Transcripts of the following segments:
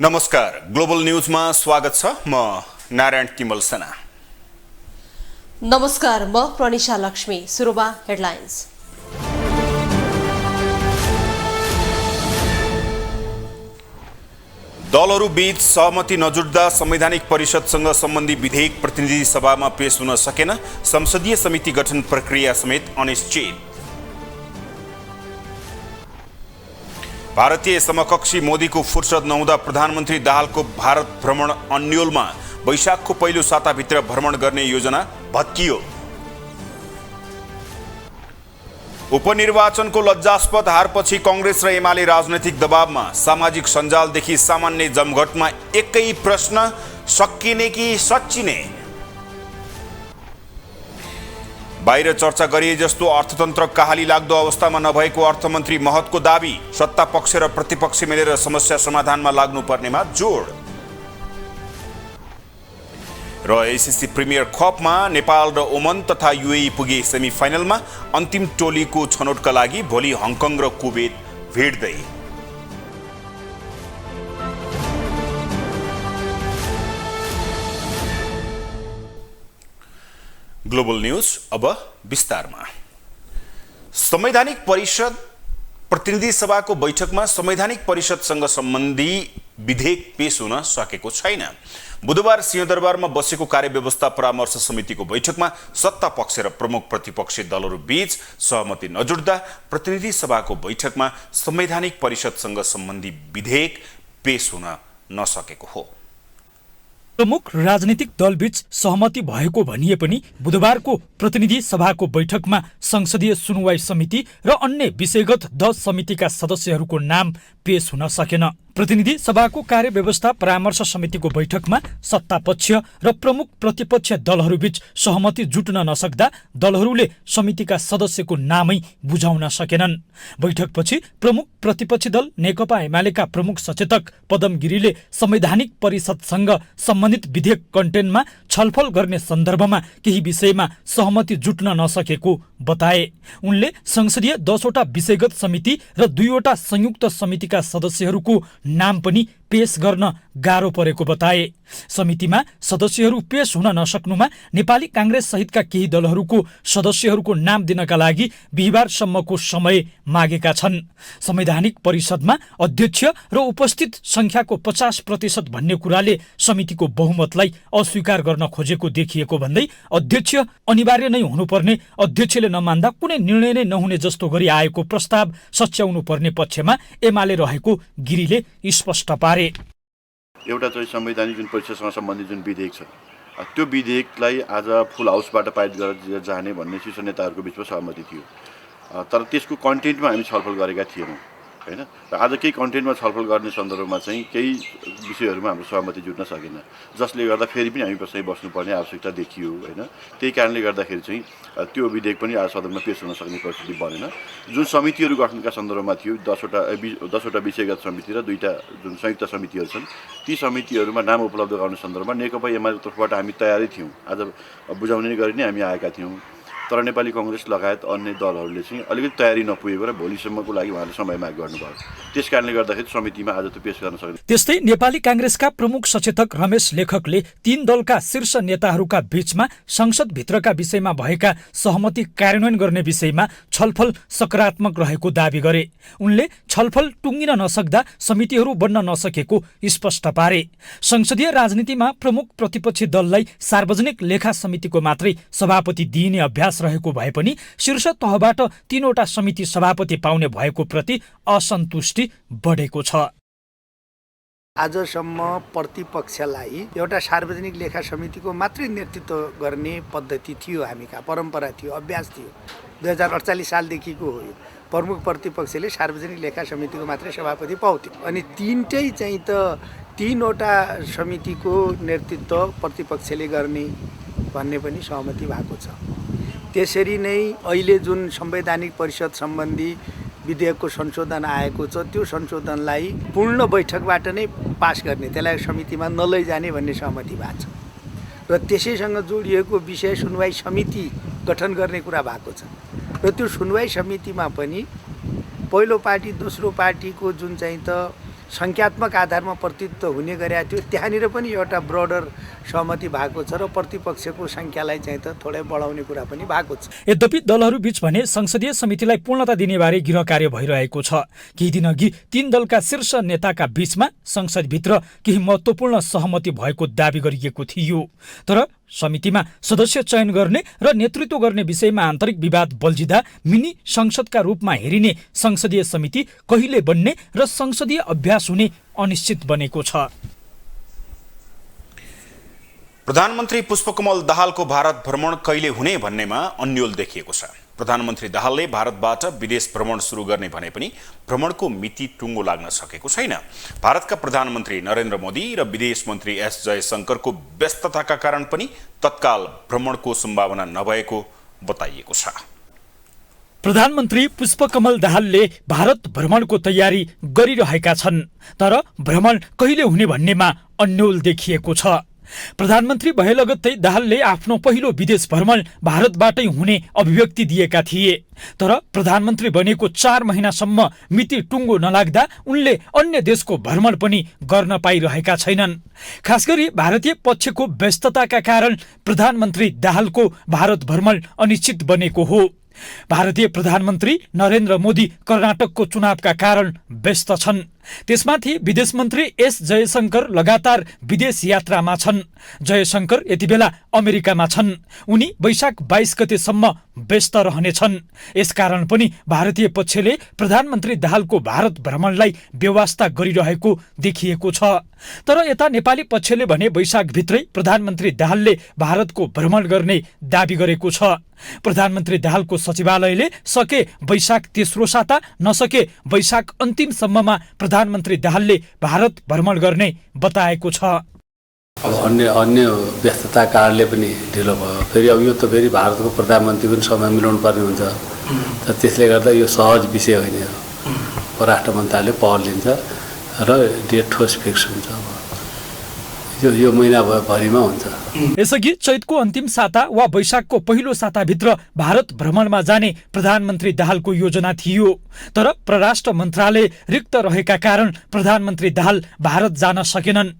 नमस्कार, ग्लोबल न्यूजमा स्वागत छ। म नारायण तिमल सेना। नमस्कार, म प्रनिशा लक्ष्मी। सुरुमा हेडलाइन्स। दलहरू बीच सहमति नजुट्दा संवैधानिक परिषदसँग सम्बन्धी विधेयक प्रतिनिधि सभामा पेश हुन सकेन। संसदीय समिति गठन प्रक्रिया समेत अनिश्चित। भारतीय समकक्षी मोदीको फुर्सद नहुँदा प्रधानमन्त्री दाहालको भारत भ्रमण अन्योलमा। वैशाखको पहिलो साताभित्र भ्रमण गर्ने योजना भत्कियो। उपनिर्वाचनको लज्जास्पद हारपछि कांग्रेस र एमाले राजनैतिक दबावमा। सामाजिक सञ्जालदेखि सामान्य जमघटमा एकै प्रश्न, सकिने कि सच्चिने? बाहिर चर्चा गरिए जस्तो अर्थतन्त्र कहाली लाग्दो अवस्थामा नभएको अर्थमन्त्री महतको दाबी। सत्ता पक्ष र प्रतिपक्ष मिलेर समस्या समाधानमा लाग्नुपर्नेमा जोड। र एसिसी प्रिमियर कपमा नेपाल र ओमन तथा युएई पुगे सेमिफाइनलमा। अन्तिम टोलीको छनौटका लागि भोलि हङकङ र कुवेत भेट्दै। ग्लोबल न्यूज अब विस्तारमा। संवैधानिक परिषद प्रतिनिधि सभाको बैठकमा संवैधानिक परिषदसँग सम्बन्धी विधेयक पेश हुन सकेको छैन। बुधबार सिंहदरबारमा बसेको कार्यव्यवस्था परामर्श समितिको बैठकमा सत्ता पक्ष र प्रमुख प्रतिपक्षी दलहरू बीच सहमति नजुट्दा प्रतिनिधि सभाको बैठकमा संवैधानिक परिषदसँग सम्बन्धी विधेयक पेश हुन नसकेको हो। प्रमुख राजनीतिक दलबीच सहमति भएको भनिए पनि बुधबारको प्रतिनिधि सभाको बैठकमा संसदीय सुनवाई समिति र अन्य विषयगत 10 समितिका सदस्यहरूको नाम पेश हुन सकेन। प्रतिनिधि सभाको कार्यव्यवस्था परामर्श समितिको बैठकमा सत्तापक्ष र प्रमुख प्रतिपक्ष दलहरूबीच सहमति जुट्न नसक्दा दलहरूले समितिका सदस्यको नामै बुझाउन सकेनन्। बैठकपछि प्रमुख प्रतिपक्षी दल नेकपा एमालेका प्रमुख सचेतक पदम गिरीले संवैधानिक परिषदसँग सम्बन्धित विधेयक कन्टेन्टमा छलफल गर्ने सन्दर्भमा केही विषयमा सहमति जुट्न नसकेको बताए। उनले संसदीय 10 वटा विषयगत समिति र 2 वटा संयुक्त समितिका सदस्यहरूको नाम पनि पेश गर्न गाह्रो परेको बताए। समितिमा सदस्यहरू पेश हुन नसक्नुमा नेपाली कांग्रेस सहितका केही दलहरूको सदस्यहरूको नाम दिनका लागि बिहीबारसम्मको समय मागेका छन्। संवैधानिक परिषदमा अध्यक्ष र उपस्थित संख्याको 50% भन्ने कुराले समितिको बहुमतलाई अस्वीकार गर्न खोजेको देखिएको भन्दै अध्यक्ष अनिवार्य नै हुनुपर्ने, अध्यक्षले नमान्दा कुनै निर्णय नै नहुने जस्तो गरी आएको प्रस्ताव सच्याउनु पर्ने पक्षमा एमाले रहेको गिरीले स्पष्ट पारे। एउटा चाहिँ संवैधानिक जुन परिषदसँग सम्बन्धित जुन विधेयक छ, त्यो विधेयकलाई आज फुल हाउसबाट पारित गरेर जाने भन्ने शीर्ष नेताहरूको बिचमा सहमति थियो। तर त्यसको कन्टेन्टमा हामी छलफल गरेका थिएनौँ, हैन। र आज केही कन्टेन्टमा छलफल गर्ने सन्दर्भमा चाहिँ केही विषयहरूमा हाम्रो सहमति जुट्न सकेन, जसले गर्दा फेरि पनि हामी चाहिँ बस्नुपर्ने आवश्यकता देखियो, हैन। त्यही कारणले गर्दाखेरि चाहिँ त्यो विधेयक पनि आज सदनमा पेश हुन सक्ने परिस्थिति बनेन। जुन समितिहरू गठनका सन्दर्भमा थियो, 10 वटा विषयगत समिति र 2टा जुन संयुक्त समितिहरू छन्, ती समितिहरूमा नाम उपलब्ध गराउने सन्दर्भमा नेकपा एमालेको तर्फबाट हामी तयारै थियौँ। आज बुझाउने गरी नै हामी आएका थियौँ। तर नेपाली कांग्रेस लगायत अन्य दलहरूले चाहिँ अलिकति तयारी नपुगेको र भोलिसम्मको लागि उहाँले समय माग गर्नुभयो। त्यस कारणले गर्दाखेरि समितिमा आज त्यो पेश गर्न सकिन्छ। त्यस्तै नेपाली कांग्रेसका प्रमुख सचेतक रमेश लेखकले 3 दलका शीर्ष नेताहरूका बीचमा संसदभित्रका विषयमा भएका सहमति कार्यान्वयन गर्ने विषयमा छलफल सकारात्मक रहेको दावी गरे। उनले छलफल टुङ्गिन नसक्दा समितिहरू बन्न नसकेको स्पष्ट पारे। संसदीय राजनीतिमा प्रमुख प्रतिपक्षी दललाई सार्वजनिक लेखा समितिको मात्रै सभापति दिइने अभ्यास रहेको भए पनि शीर्ष तहबाट 3 वटा समिति सभापति पाउने भएको प्रति असन्तुष्टि बढेको छ। आजसम्म प्रतिपक्षलाई एउटा सार्वजनिक लेखा समितिको मात्रै नेतृत्व गर्ने पद्धति थियो, हामी कहाँ परम्परा थियो, अभ्यास थियो। 2048 सालदेखिको हो यो। प्रमुख प्रतिपक्षले सार्वजनिक लेखा समितिको मात्रै सभापति पाउँथ्यो। अनि 3टै चाहिँ त 3 वटा समितिको नेतृत्व प्रतिपक्षले गर्ने भन्ने पनि सहमति भएको छ। त्यसरी नै अहिले जुन संवैधानिक परिषद सम्बन्धी विधेयकको संशोधन आएको छ, त्यो संशोधनलाई पूर्ण बैठकबाट नै पास गर्ने, त्यसलाई समितिमा नलैजाने भन्ने सहमति भएको छ। र त्यसैसँग जोडिएको विषय सुनवाई समिति गठन गर्ने कुरा भएको छ। र त्यो सुनवाई समितिमा पनि पहिलो पार्टी दोस्रो पार्टीको जुन चाहिँ त सङ्ख्यात्मक आधारमा प्रतिनिधित्व हुने गरेको थियो त्यहाँनिर पनि एउटा ब्रोडर सहमति भएको छ र प्रतिपक्षको सङ्ख्यालाई चाहिँ त थोरै बढाउने कुरा पनि भएको छ। यद्यपि दलहरू बीच भने संसदीय समितिलाई पूर्णता दिने बारे गृह कार्य भइरहेको छ। केही दिनअघि 3 दलका शीर्ष नेताका बीचमा संसदभित्र केही महत्त्वपूर्ण सहमति भएको दावी गरिएको थियो। तर समितिमा सदस्य चयन गर्ने र नेतृत्व गर्ने विषयमा आन्तरिक विवाद बल्झिँदा मिनी संसदका रूपमा हेरिने संसदीय समिति कहिले बन्ने र संसदीय अभ्यास हुने अनिश्चित बनेको छ। प्रधानमन्त्री पुष्पकमल दाहालको भारत भ्रमण कहिले हुने भन्नेमा अन्यल देखिएको छ। प्रधानमन्त्री दाहालले भारतबाट विदेश भ्रमण सुरु गर्ने भने पनि भ्रमणको मिति टुङ्गो लाग्न सकेको छैन। भारतका प्रधानमन्त्री नरेन्द्र मोदी र विदेश मन्त्री एस जयशंकरको व्यस्तताका कारण पनि तत्काल भ्रमणको सम्भावना नभएको बताइएको छ। प्रधानमन्त्री पुष्पकमल दाहालले भारत भ्रमणको तयारी गरिरहेका छन्, तर भ्रमण कहिले हुने भन्नेमा अन्यल देखिएको छ। प्रधानमन्त्री भए लगत्तै दाहालले आफ्नो पहिलो विदेश भ्रमण भारतबाटै हुने अभिव्यक्ति दिएका थिए। तर प्रधानमन्त्री बनेको 4 महिनासम्म मिति टुङ्गो नलाग्दा उनले अन्य देशको भ्रमण पनि गर्न पाइरहेका छैनन्। खास गरी भारतीय पक्षको व्यस्तताका कारण प्रधानमन्त्री दाहालको भारत भ्रमण अनिश्चित बनेको हो। भारतीय प्रधानमन्त्री नरेन्द्र मोदी कर्नाटकको चुनावका कारण व्यस्त छन्। त्यसमाथि विदेश मन्त्री एस जयशंकर लगातार विदेश यात्रामा छन्। जयशंकर यति बेला अमेरिकामा छन्। उनी वैशाख 22 गतेसम्म व्यस्त रहनेछन्। यसकारण पनि भारतीय पक्षले प्रधानमन्त्री दाहालको भारत भ्रमणलाई व्यवस्था गरिरहेको देखिएको छ। तर यता नेपाली पक्षले भने वैशाखभित्रै प्रधानमन्त्री दाहालले भारतको भ्रमण गर्ने दावी गरेको छ। प्रधानमन्त्री दाहालको सचिवालयले सके वैशाख तेस्रो साता नसके वैशाख अन्तिमसम्ममा प्रधानमन्त्री दाहालले भारत भ्रमण गर्ने बताएको छ। अब अन्य व्यस्तता कारणले पनि ढिलो भयो। फेरि अब यो त फेरि भारतको प्रधानमन्त्री पनि समय मिलाउनु पर्ने हुन्छ। त त्यसले गर्दा यो सहज विषय होइन। परराष्ट्र मन्त्रालयले पहल लिन्छ र डेट ठोस फिक्स हुन्छ। यो महिनाभरिमा हुन्छ। यसअघि चैतको अन्तिम साता वा वैशाखको पहिलो साताभित्र भारत भ्रमणमा जाने प्रधानमन्त्री दाहालको योजना थियो। तर परराष्ट्र मन्त्रालय रिक्त रहेका कारण प्रधानमन्त्री दाहाल भारत जान सकेनन्।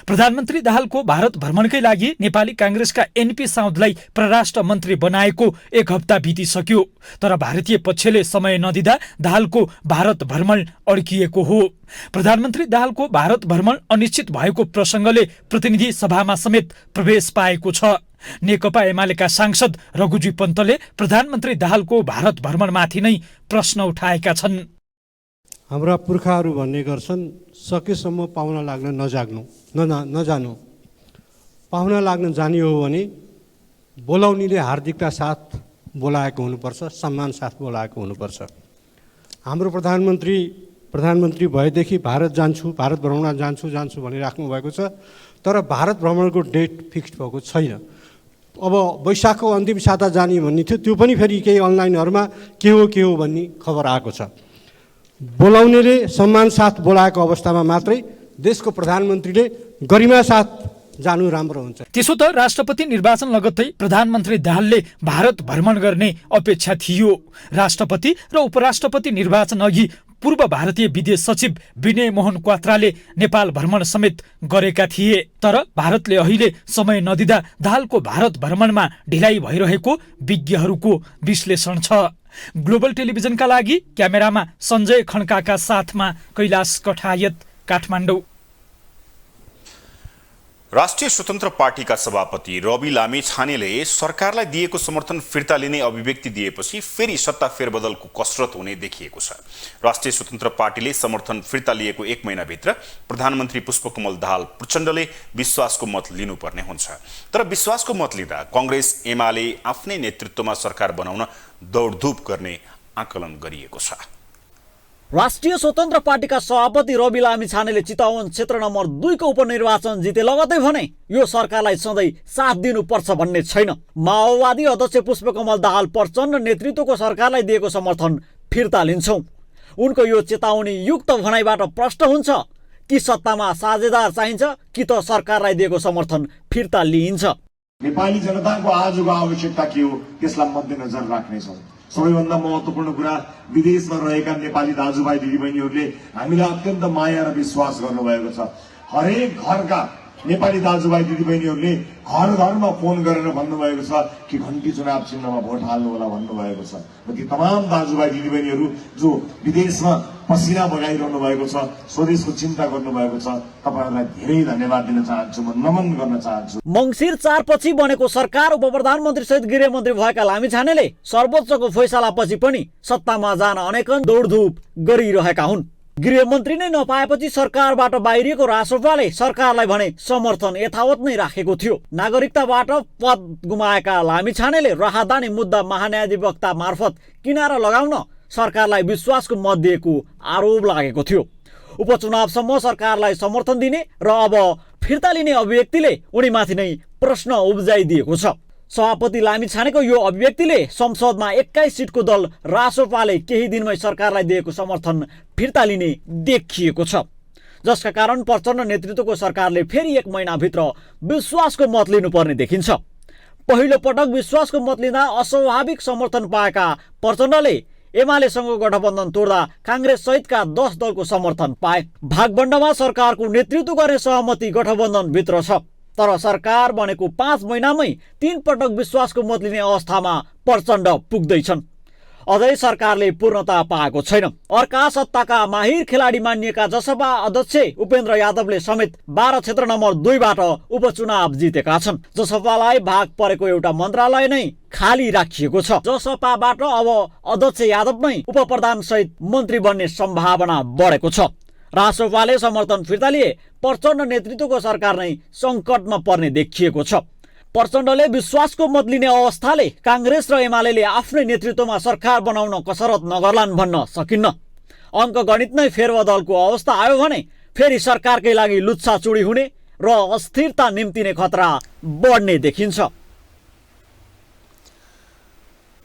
प्रधानमन्त्री दाहालको भारत भ्रमणकै लागि नेपाली काङ्ग्रेसका एनपी साउदलाई परराष्ट्र मन्त्री बनाएको 1 हप्ता बितिसक्यो। तर भारतीय पक्षले समय नदिँदा दाहालको भारत भ्रमण अड्किएको हो। प्रधानमन्त्री दाहालको भारत भ्रमण अनिश्चित भएको प्रसङ्गले प्रतिनिधि सभामा समेत प्रवेश पाएको छ। नेकपा एमालेका सांसद रघुजी पन्तले प्रधानमन्त्री दाहालको भारत भ्रमणमाथि नै प्रश्न उठाएका छन्। हाम्रा पुर्खाहरू भन्ने गर्छन्, सकेसम्म पाहुना लाग्न नजानु। पाहुना लाग्न जाने हो भने बोलाउनेले हार्दिकता साथ बोलाएको हुनुपर्छ, सम्मान साथ बोलाएको हुनुपर्छ। हाम्रो प्रधानमन्त्री भएदेखि भारत भ्रमण जान्छु भनिराख्नु भएको छ। तर भारत भ्रमणको डेट फिक्स भएको छैन। अब वैशाखको अन्तिम साता जाने भन्ने थियो, त्यो पनि फेरि केही अनलाइनहरूमा के हो भन्ने खबर आएको छ। बोलाउनेले सम्मान साथ बोलाएको अवस्थामा मात्रै देशको प्रधानमन्त्रीले गरिमा साथ जानु राम्रो हुन्छ। त्यसो त राष्ट्रपति निर्वाचन लगत्तै प्रधानमन्त्री दाहालले भारत भ्रमण गर्ने अपेक्षा थियो। राष्ट्रपति र उपराष्ट्रपति निर्वाचन अघि पूर्व भारतीय विदेश सचिव विनय मोहन क्वात्राले नेपाल भ्रमण समेत गरेका थिए। तर भारतले अहिले समय नदिँदा दाहालको भारत भ्रमणमा ढिलाइ भइरहेको विज्ञहरूको विश्लेषण छ। ग्लोबल टेलिभिजनका लागि क्यामेरामा सञ्जय खड्काका साथमा कैलाश कठायत, काठमाडौँ। राष्ट्रिय स्वतन्त्र पार्टीका सभापति रवि लामिछानेले सरकारलाई दिएको समर्थन फिर्ता लिने अभिव्यक्ति दिएपछि फेरि सत्ता फेरबदलको कसरत हुने देखिएको छ। राष्ट्रिय स्वतन्त्र पार्टीले समर्थन फिर्ता लिएको 1 महिनाभित्र प्रधानमन्त्री पुष्पकमल दाहाल प्रचण्डले विश्वासको मत लिनुपर्ने हुन्छ। तर विश्वासको मत लिँदा कांग्रेस एमाले आफ्नै नेतृत्वमा सरकार बनाउन दौडधुप गर्ने आकलन गरिएको छ। राष्ट्रिय स्वतन्त्र पार्टीका सभापति रवि लामिछानेले चितवन क्षेत्र नम्बर 2 को उपनिर्वाचन जिते लगतै भने यो सरकारलाई सधैँ साथ दिनुपर्छ भन्ने छैन। माओवादी अध्यक्ष पुष्पकमल दाहाल प्रचण्ड नेतृत्वको सरकारलाई दिएको समर्थन फिर्ता लिन्छौं। उनको यो चेतावनी युक्त भनाइबाट प्रष्ट हुन्छ कि सत्तामा साझेदार चाहिन्छ कि त सरकारलाई दिएको समर्थन फिर्ता लिइन्छ। नेपाली जनताको आजको आवश्यकता के हो त्यसलाई मध्यनजर राख्नेछौँ। सबैभन्दा महत्त्वपूर्ण कुरा विदेशमा रहेका नेपाली दाजुभाइ दिदीबहिनीहरूले हामीलाई अत्यन्त माया र विश्वास गर्नुभएको छ। हरेक घरका नेपाली दाजुभाइ दिदीबहिनीहरूले घर घरमा फोन गरेर भन्नुभएको छ कि घन्टी चुनाव चिन्हमा भोट हाल्नु होला भन्नुभएको छ। र ती तमाम दाजुभाइ दिदीबहिनीहरू जो विदेशमा पसिना बगाइरहनु भएको छ, स्वदेशको चिन्ता गर्नुभएको छ, तपाईँहरूलाई धेरै धन्यवाद दिन चाहन्छु, म नमन गर्न चाहन्छु। मङ्सिर 4 पछि बनेको सरकार उप प्रधानमन्त्री सहित गृहमन्त्री भएका लामिछानेले सर्वोच्चको फैसलापछि पनि सत्तामा जान अनेकन दौडधुप गरिरहेका हुन्। गृहमन्त्री नै नपाएपछि सरकारबाट बाहिरिएको रासोपाले सरकारलाई भने समर्थन यथावत नै राखेको थियो। नागरिकताबाट पद गुमाएका लामिछानेले राहदानी मुद्दा महान्यायाधिवक्ता मार्फत किनारा लगाउन सरकारलाई विश्वासको मत दिएको आरोप लागेको थियो। उपचुनावसम्म सरकारलाई समर्थन दिने र अब फिर्ता लिने अभिव्यक्तिले उनीमाथि नै प्रश्न उब्जाइदिएको छ। सभापति लामिछानेको यो अभिव्यक्तिले संसदमा 21 सिटको दल रासोपाले केही दिनमै सरकारलाई दिएको समर्थन फिर्ता लिने देखिएको छ, जसका कारण प्रचण्ड नेतृत्वको सरकारले फेरि 1 महिनाभित्र विश्वासको मत लिनुपर्ने देखिन्छ। पहिलो पटक विश्वासको मत लिँदा अस्वाभाविक समर्थन पाएका प्रचण्डले एमालेसँगको गठबन्धन तोड्दा काङ्ग्रेस सहितका 10 दलको समर्थन पाए। भागबण्डमा सरकारको नेतृत्व गर्ने सहमति गठबन्धनभित्र छ, तर सरकार बनेको 5 महिनामै 3 पटक विश्वासको मत लिने अवस्थामा प्रचण्ड पुग्दैछन्। अझै सरकारले पूर्णता पाएको छैन। अर्का सत्ताका माहिर खेलाडी मानिएका जसपा अध्यक्ष उपेन्द्र यादवले समेत 12 क्षेत्र नम्बर 2 बाट उपचुनाव जितेका छन्। जसपालाई भाग परेको एउटा मन्त्रालय नै खाली राखिएको छ। जसपाबाट अब अध्यक्ष यादव नै उपप्रधान सहित मन्त्री बन्ने सम्भावना बढेको छ। रासोपाले समर्थन फिर्ता लिए प्रचण्ड नेतृत्वको सरकार नै सङ्कटमा पर्ने देखिएको छ। प्रचण्डले विश्वासको मत लिने अवस्थाले काङ्ग्रेस र एमाले आफ्नै नेतृत्वमा सरकार बनाउन कसरत नगर्लान् भन्न सकिन्न। अङ्कगणित नै फेरबदलको अवस्था आयो भने फेरि सरकारकै लागि लुच्छाचुडी हुने र अस्थिरता निम्तिने खतरा बढ्ने देखिन्छ।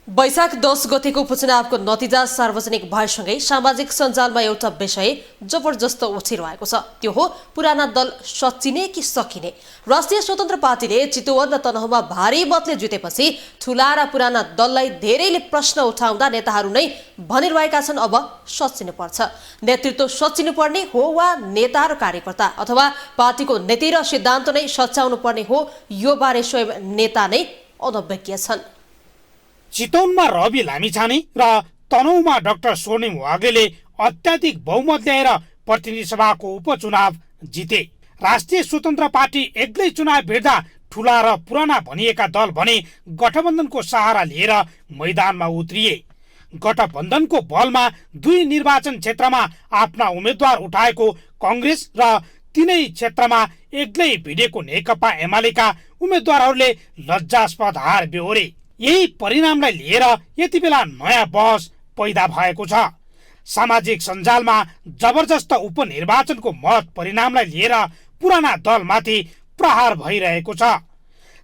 वैशाख 10 गतेको उपचुनावको नतिजा सार्वजनिक भएसँगै सामाजिक सञ्जालमा एउटा विषय जबरजस्त उठिरहेको छ। त्यो हो पुराना दल सच्चिने कि सकिने। राष्ट्रिय स्वतन्त्र पार्टीले चितवन र तनहुँमा भारी मतले जितेपछि ठुला र पुराना दललाई धेरैले प्रश्न उठाउँदा नेताहरू नै भनिरहेका छन् अब सच्चिनु पर्छ। नेतृत्व सच्चिनु पर्ने हो वा नेता र कार्यकर्ता अथवा पार्टीको नीति र सिद्धान्त नै सच्याउनु पर्ने हो, यो बारे स्वयं नेता नै अनभिज्ञ छन्। चितवनमा रवि लामिछाने र तनहुँमा डाक्टर स्वर्णिम वाग्लेले अत्याधिक बहुमत ल्याएर प्रतिनिधि सभाको उपचुनाव जिते। राष्ट्रिय स्वतन्त्र पार्टी एक्लै चुनाव भिड्दा ठुला र पुराना भनिएका दल भने गठबन्धनको सहारा लिएर मैदानमा उत्रिए। गठबन्धनको बलमा 2 निर्वाचन क्षेत्रमा आफ्ना उम्मेद्वार उठाएको काङ्ग्रेस र तिनै क्षेत्रमा एक्लै भिडेको नेकपा एमालेका उम्मेद्वारहरूले लज्जास्पद हार बेहोरे। यही परिणामलाई लिएर यति बेला नयाँ बहस पैदा भएको छ। सामाजिक सञ्जालमा जबरजस्त उपनिर्वाचनको मत परिणामलाई लिएर पुराना दलमाथि प्रहार भइरहेको छ।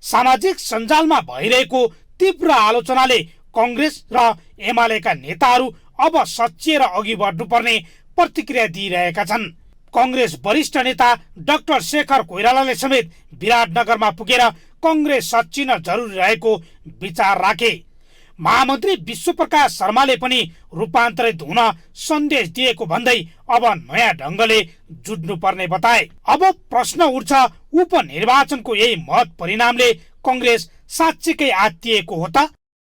सामाजिक सञ्जालमा भइरहेको तीव्र आलोचनाले काङ्ग्रेस र एमालेका नेताहरू अब सच्चिएर अघि बढ्नुपर्ने प्रतिक्रिया दिइरहेका छन्। काङ्ग्रेस वरिष्ठ नेता डाक्टर शेखर कोइरालाले समेत विराटनगरमा पुगेर काङ्ग्रेस सच्चिन जरुरी रहेको विचार राखे। महामन्त्री विश्वप्रकाश शर्माले पनि रूपान्तरित हुन सन्देश दिएको भन्दै अब नयाँ ढङ्गले जुट्नुपर्ने बताए। अब प्रश्न उठ्छ, उपनिर्वाचनको यही मत परिणामले काङ्ग्रेस साँच्चीकै आत्तिएको हो त?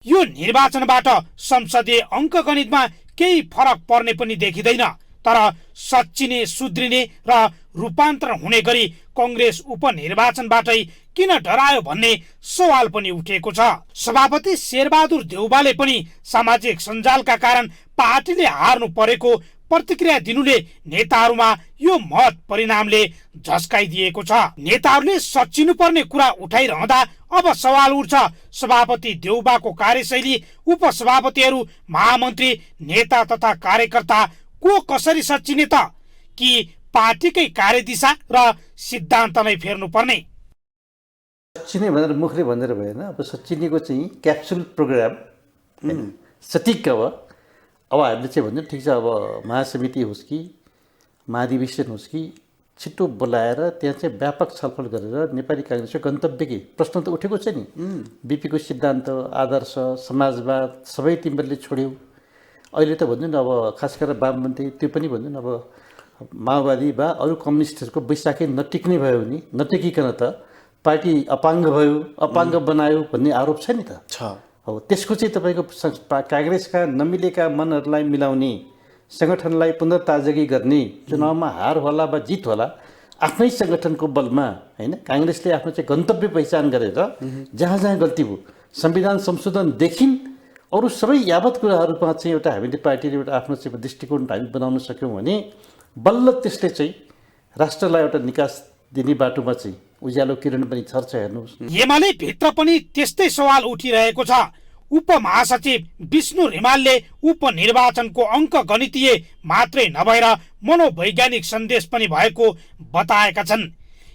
यो निर्वाचनबाट संसदीय अङ्कगणितमा केही फरक पर्ने पनि देखिँदैन, तर सच्चिने सुध्रिने र रूपान्तरण हुने गरी काङ्ग्रेस उपनिर्वाचनबाटै किन डरायो भन्ने सवाल पनि उठेको छ। सभापति शेरबहादुर देउवाले पनि सामाजिक सञ्जालका कारण पार्टीले हार्नु परेको प्रतिक्रिया दिनुले नेताहरूमा यो मत परिणामले झस्काइदिएको छ। नेताहरूले सच्चिनु पर्ने कुरा उठाइरहँदा अब सवाल उठ्छ, सभापति देउवाको कार्यशैली, उपसभापतिहरू, महामन्त्री, नेता तथा कार्यकर्ता को कसरी सच्चिने त? कि पार्टीकै कार्यदिशा र सिद्धान्त नै फेर्नु पर्ने? सच्चिने भनेर मुखले भनेर भएन। अब सच्चिनेको चाहिँ क्याप्सुल प्रोग्राम सटिक अब हामीले चाहिँ भन्छ ठिक छ, अब महासमिति होस् कि महाधिवेशन होस् कि छिटो बोलाएर त्यहाँ चाहिँ व्यापक छलफल गरेर नेपाली काङ्ग्रेसको गन्तव्य के प्रश्न त उठेको छ नि। बिपीको सिद्धान्त, आदर्श, समाजवाद सबै तिमीहरूले छोड्यौ। अहिले त भन्नु न अब खास गरेर वामपन्थी त्यो पनि भन्नु न अब माओवादी वा अरू कम्युनिस्टहरूको बैशाखी नटिक्ने भयो भने नटिकिकन त पार्टी अपाङ्ग भयो, अपाङ्ग बनायो भन्ने आरोप छ नि त। अब त्यसको चाहिँ तपाईँको काङ्ग्रेसका नमिलेका मनहरूलाई मिलाउने, सङ्गठनलाई पुनर्ताजगी गर्ने, चुनावमा हार होला वा जित होला आफ्नै सङ्गठनको बलमा होइन, काङ्ग्रेसले आफ्नो चाहिँ गन्तव्य पहिचान गरेर जहाँ जहाँ गल्ती भयो संविधान संशोधनदेखि अरू सबै यावत कुराहरूमा चाहिँ एउटा हामीले पार्टीले एउटा आफ्नो चाहिँ दृष्टिकोण हामी बनाउन सक्यौँ भने बल्ल त्यसले चाहिँ राष्ट्रलाई एउटा निकास दिने बाटोमा चाहिँ उज्यालो किरण पनि छर्छ। हेर्नुहोस्, एमाले भित्र पनि त्यस्तै सवाल उठिरहेको छ। उपमहासचिव विष्णु रिमालले उपनिर्वाचनको अङ्क गणितीय मात्रै नभएर मनोवैज्ञानिक सन्देश पनि भएको बताएका छन्।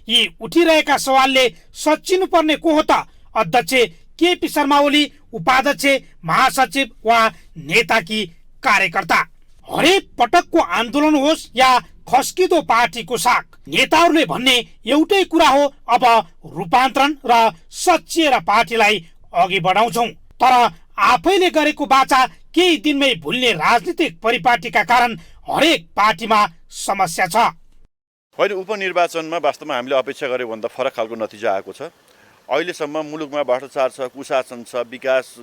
यी उठिरहेका सवालले सच्चिनुपर्ने को हो त? अध्यक्ष केपी शर्मा ओली, उपाध्यक्ष, महासचिव वा नेता कि कार्यकर्ता? हरेक पटकको आन्दोलन होस् या खस्किदो पार्टीको साख, नेताहरूले भन्ने एउटै कुरा हो, अब रूपान्तरण र सच्चिएर पार्टीलाई अघि बढाउँछौँ। तर आफैले गरेको बाचा केही दिनमै भुल्ने राजनीतिक परिपाटीका कारण हरेक पार्टीमा समस्या छ। होइन, उपनिर्वाचनमा वास्तवमा हामीले अपेक्षा गऱ्यो भन्दा फरक खालको नतिजा आएको छ। अहिलेसम्म मुलुकमा भ्रष्टाचार छ, कुशासन छ, विकास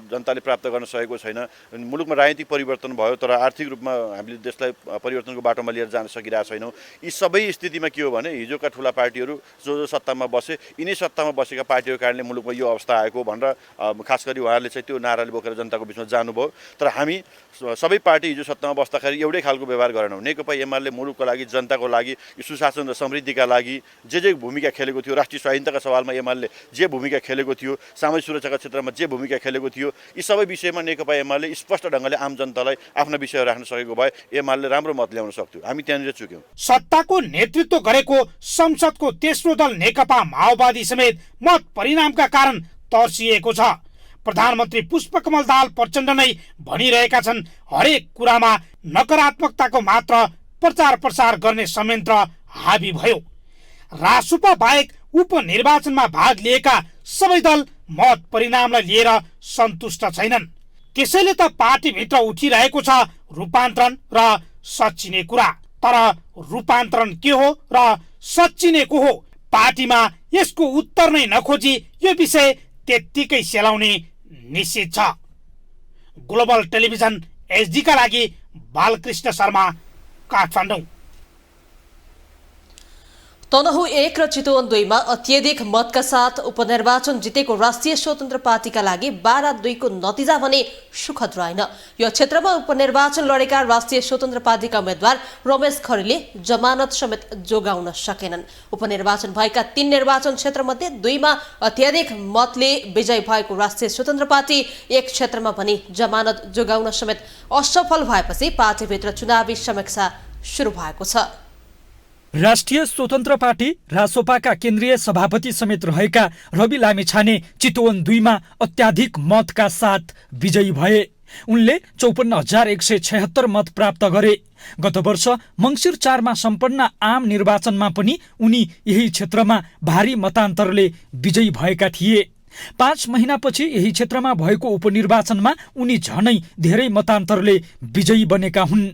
जनताले प्राप्त गर्न सकेको छैन। मुलुकमा राजनीतिक परिवर्तन भयो तर आर्थिक रूपमा हामीले देशलाई परिवर्तनको बाटोमा लिएर जान सकिरहेका छैनौँ। यी सबै स्थितिमा के हो भने हिजोका ठुला पार्टीहरू जो सत्तामा बसे, यिनै सत्तामा बसेका पार्टीहरूको कारणले मुलुकमा यो अवस्था आएको भनेर खास गरी उहाँहरूले चाहिँ त्यो नाराले बोकेर जनताको बिचमा जानुभयो। तर हामी सबै पार्टी हिजो सत्तामा बस्दाखेरि एउटै खालको व्यवहार गरेनौँ। नेकपा एमाले मुलुकको लागि, जनताको लागि, सुशासन र समृद्धिका लागि जे भूमिका खेलेको थियो, राष्ट्रिय स्वाधीनताका सवालमा एमाले जे भूमिका खेलेको थियो, सामाजिक सुरक्षाका क्षेत्रमा जे भूमिका खेलेको थियो, यी सबै विषयमा नेकपा एमाले स्पष्ट ढङ्गले आम जनतालाई आफ्ना विषयहरू राख्न सकेको भए एमाले राम्रो मत ल्याउन सक्थ्यो। हामी त्यहाँनिर चुक्यौँ। सत्ताको नेतृत्व गरेको संसदको तेस्रो दल नेकपा माओवादी समेत मत परिणामका कारण तर्सिएको छ। प्रधानमन्त्री पुष्पकमल दाहाल प्रचण्ड नै भनिरहेका छन्, हरेक कुरामा नकारात्मकताको मात्र प्रचार प्रसार गर्ने संयन्त्र हाबी भयो। रासुपा बाहेक उपनिर्वाचनमा भाग लिएका सबै दल मत परिणामलाई लिएर सन्तुष्ट छैनन्। त्यसैले त पार्टीभित्र उठिरहेको छ रूपान्तरण र सच्चिने कुरा। तर रूपान्तरण के हो र सच्चिने को हो? पार्टीमा यसको उत्तर नै नखोजी यो विषय त्यत्तिकै सेलाउने निश्चित छ। ग्लोबल टेलिभिजन एचडी का लागि बालकृष्ण शर्मा, काठमाडौँ। तनहु 1 र चितवन 2 मा अत्यधिक मतका साथ उपनिर्वाचन जितेको राष्ट्रिय स्वतन्त्र पार्टीका लागि 12-2 को नतिजा भने सुखद रहेन। यो क्षेत्रमा उपनिर्वाचन लडेका राष्ट्रिय स्वतन्त्र पार्टीका उम्मेद्वार रमेश खरेलले जमानत समेत जोगाउन सकेनन्। उपनिर्वाचन भएका 3 निर्वाचन क्षेत्रमध्ये 2 मा अत्यधिक मतले विजय भएको राष्ट्रिय स्वतन्त्र पार्टी 1 क्षेत्रमा पनि जमानत जोगाउन समेत असफल भएपछि पार्टीभित्र चुनावी समीक्षा सुरु भएको छ। राष्ट्रिय स्वतन्त्र पार्टी रासोपाका केन्द्रीय सभापति समेत रहेका रवि लामिछाने चितवन 2 मा अत्याधिक मतका साथ विजयी भए। उनले 54,176 मत प्राप्त गरे। गत वर्ष मङ्सिर 4 मा सम्पन्न आम निर्वाचनमा पनि उनी यही क्षेत्रमा भारी मतान्तरले विजयी भएका थिए। 5 महिनापछि यही क्षेत्रमा भएको उपनिर्वाचनमा उनी झनै धेरै मतान्तरले विजयी बनेका हुन्।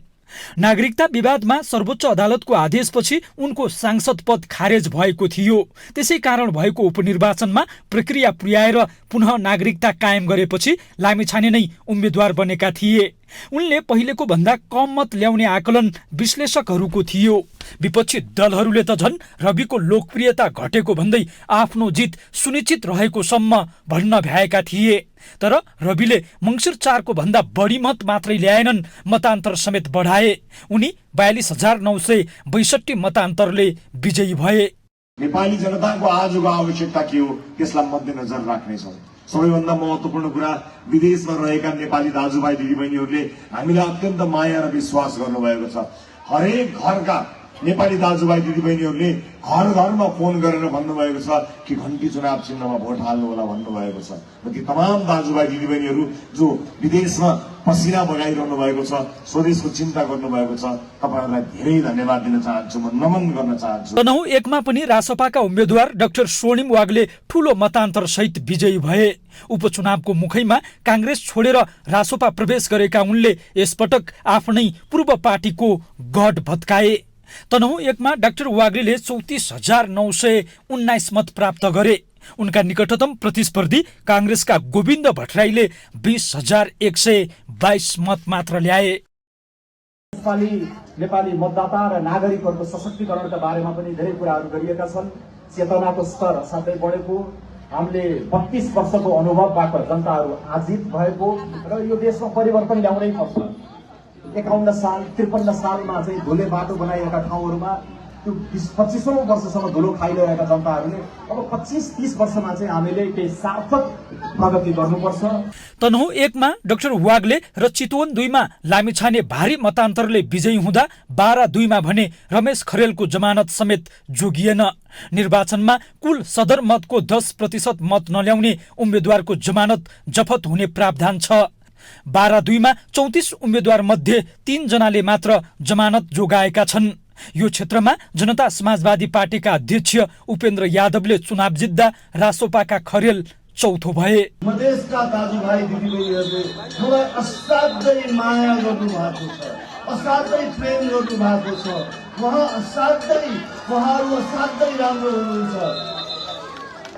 नागरिकता विवादमा सर्वोच्च अदालतको आदेशपछि उनको सांसद पद खारेज भएको थियो। त्यसै कारण भएको उपनिर्वाचनमा प्रक्रिया पुर्याएर पुनः नागरिकता कायम गरेपछि लामिछाने नै उम्मेद्वार बनेका थिए। उनले पहिलेको भन्दा कम मत ल्याउने आकलन विश्लेषकहरूको थियो। विपक्षी दलहरूले त झन् रविको लोकप्रियता घटेको भन्दै आफ्नो जित सुनिश्चित रहेको सम्म भन्न भ्याएका थिए। तर रविले मङ्सिर 4 को भन्दा बढी मत मात्रै ल्याएनन्, मतान्तर समेत बढाए। उनी 42,962 मतान्तरले विजयी भए। नेपाली जनताको आजको आवश्यकता के हो त्यसलाई मध्यनजर राख्नेछौँ। सबैभन्दा महत्त्वपूर्ण कुरा, विदेशमा रहेका नेपाली दाजुभाइ दिदीबहिनीहरूले हामीलाई अत्यन्त माया र विश्वास गर्नुभएको छ। हरेक घरका नेपाली दाजुभाइ दिदीबहिनीहरूले घर घरमा फोन गरेर भन्नुभएको छ कि घन्टी चुनाव चिन्हमा भोट हाल्नु होला भन्नुभएको छ र ती तमाम दाजुभाइ दिदीबहिनीहरू जो विदेशमा पसिना बगाइरहनु भएको छ, स्वदेशको चिन्ता गर्नुभएको छ, तपाईँहरूलाई धेरै धन्यवाद दिन चाहन्छु, म नमन गर्न चाहन्छु। तनहुँ एकमा पनि रासपाका उम्मेद्वार डाक्टर स्वर्णिम वाग्ले ठूलो मतान्तर सहित विजयी भए। उपचुनावको मुखैमा काङ्ग्रेस छोडेर रासोपा प्रवेश गरेका उनले यसपटक आफ्नै पूर्व पार्टीको गढ भत्काए। तनहुँ एकमा डाक्टर वाग्लेले 34,919 मत प्राप्त गरे। उनका निकटतम प्रतिस्पर्धी काङ्ग्रेसका गोविन्द भट्टराईले 20,122 मत मात्र ल्याए। नेपाली मतदाता र नागरिकहरूको सशक्तिकरणका बारेमा पनि धेरै कुराहरू गरिएका छन्। चेतनाको स्तर असाध्यै बढेको, हामीले 32 वर्षको अनुभवबाट जनताहरू आजित भएको र यो देशमा परिवर्तन ल्याउनै पर्छ। 51 साल 53 सालमा चाहिँ धुले बाटो बनाइएका ठाउँहरूमा त्यो 25औं वर्षसम्म धुलो खाइरहेका जनताहरूले अब 25-30 वर्षमा चाहिँ हामीले केही सार्थक प्रगति गर्नुपर्छ। तनहुँ एकमा डाक्टर वाग्ले र चितवन 2मा लामिछाने भारी मतान्तरले विजयी हुँदा 12-2मा भने रमेश खरेलको जमानत समेत जोगिएन। निर्वाचनमा कुल सदर मतको 10% मत नल्याउने उम्मेद्वारको जमानत जफत हुने प्रावधान छ। 12-2मा 34 उम्मेद्वार मध्ये 3 जनाले मात्र जमानत जोगाएका छन्। यो क्षेत्रमा जनता समाजवादी पार्टीका अध्यक्ष उपेन्द्र यादवले चुनाव जित्दा रासोपाका खरेल चौथो भए। मधेसका दाजुभाइ दिदीबहिनीहरूले मलाई असाध्यै माया गर्नु भएको छ, असाध्यै प्रेम गर्नु भएको छ। उहाँहरू असाध्यै राम्रो हुनुहुन्छ,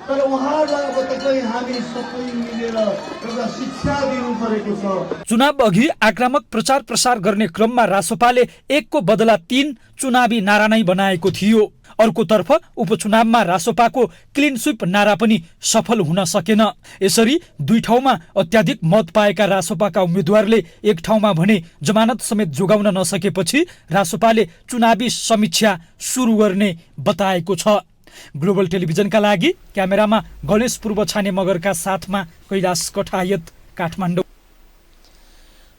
तर उहाँहरूलाई अब तपाईँ हामी सबै मिलेर एउटा शिक्षा दिनु परेको छ। चुनाव अघि आक्रामक प्रचार प्रसार गर्ने क्रममा रासोपाले 1 को बदला 3 चुनावी नारा नै बनाएको थियो। अर्कोतर्फ उपचुनावमा रासोपाको क्लिन स्विप नारा पनि सफल हुन सकेन। यसरी 2 ठाउँमा अत्याधिक मत पाएका रासोपाका उम्मेद्वारले 1 ठाउँमा भने जमानत समेत जोगाउन नसकेपछि रासोपाले चुनावी समीक्षा सुरु गर्ने बताएको छ। ग्लोबल टेलिभिजनका लागि क्यामेरामा गणेश पूर्व छाने मगरका साथमा कैलाश कठायत, काठमाडौँ।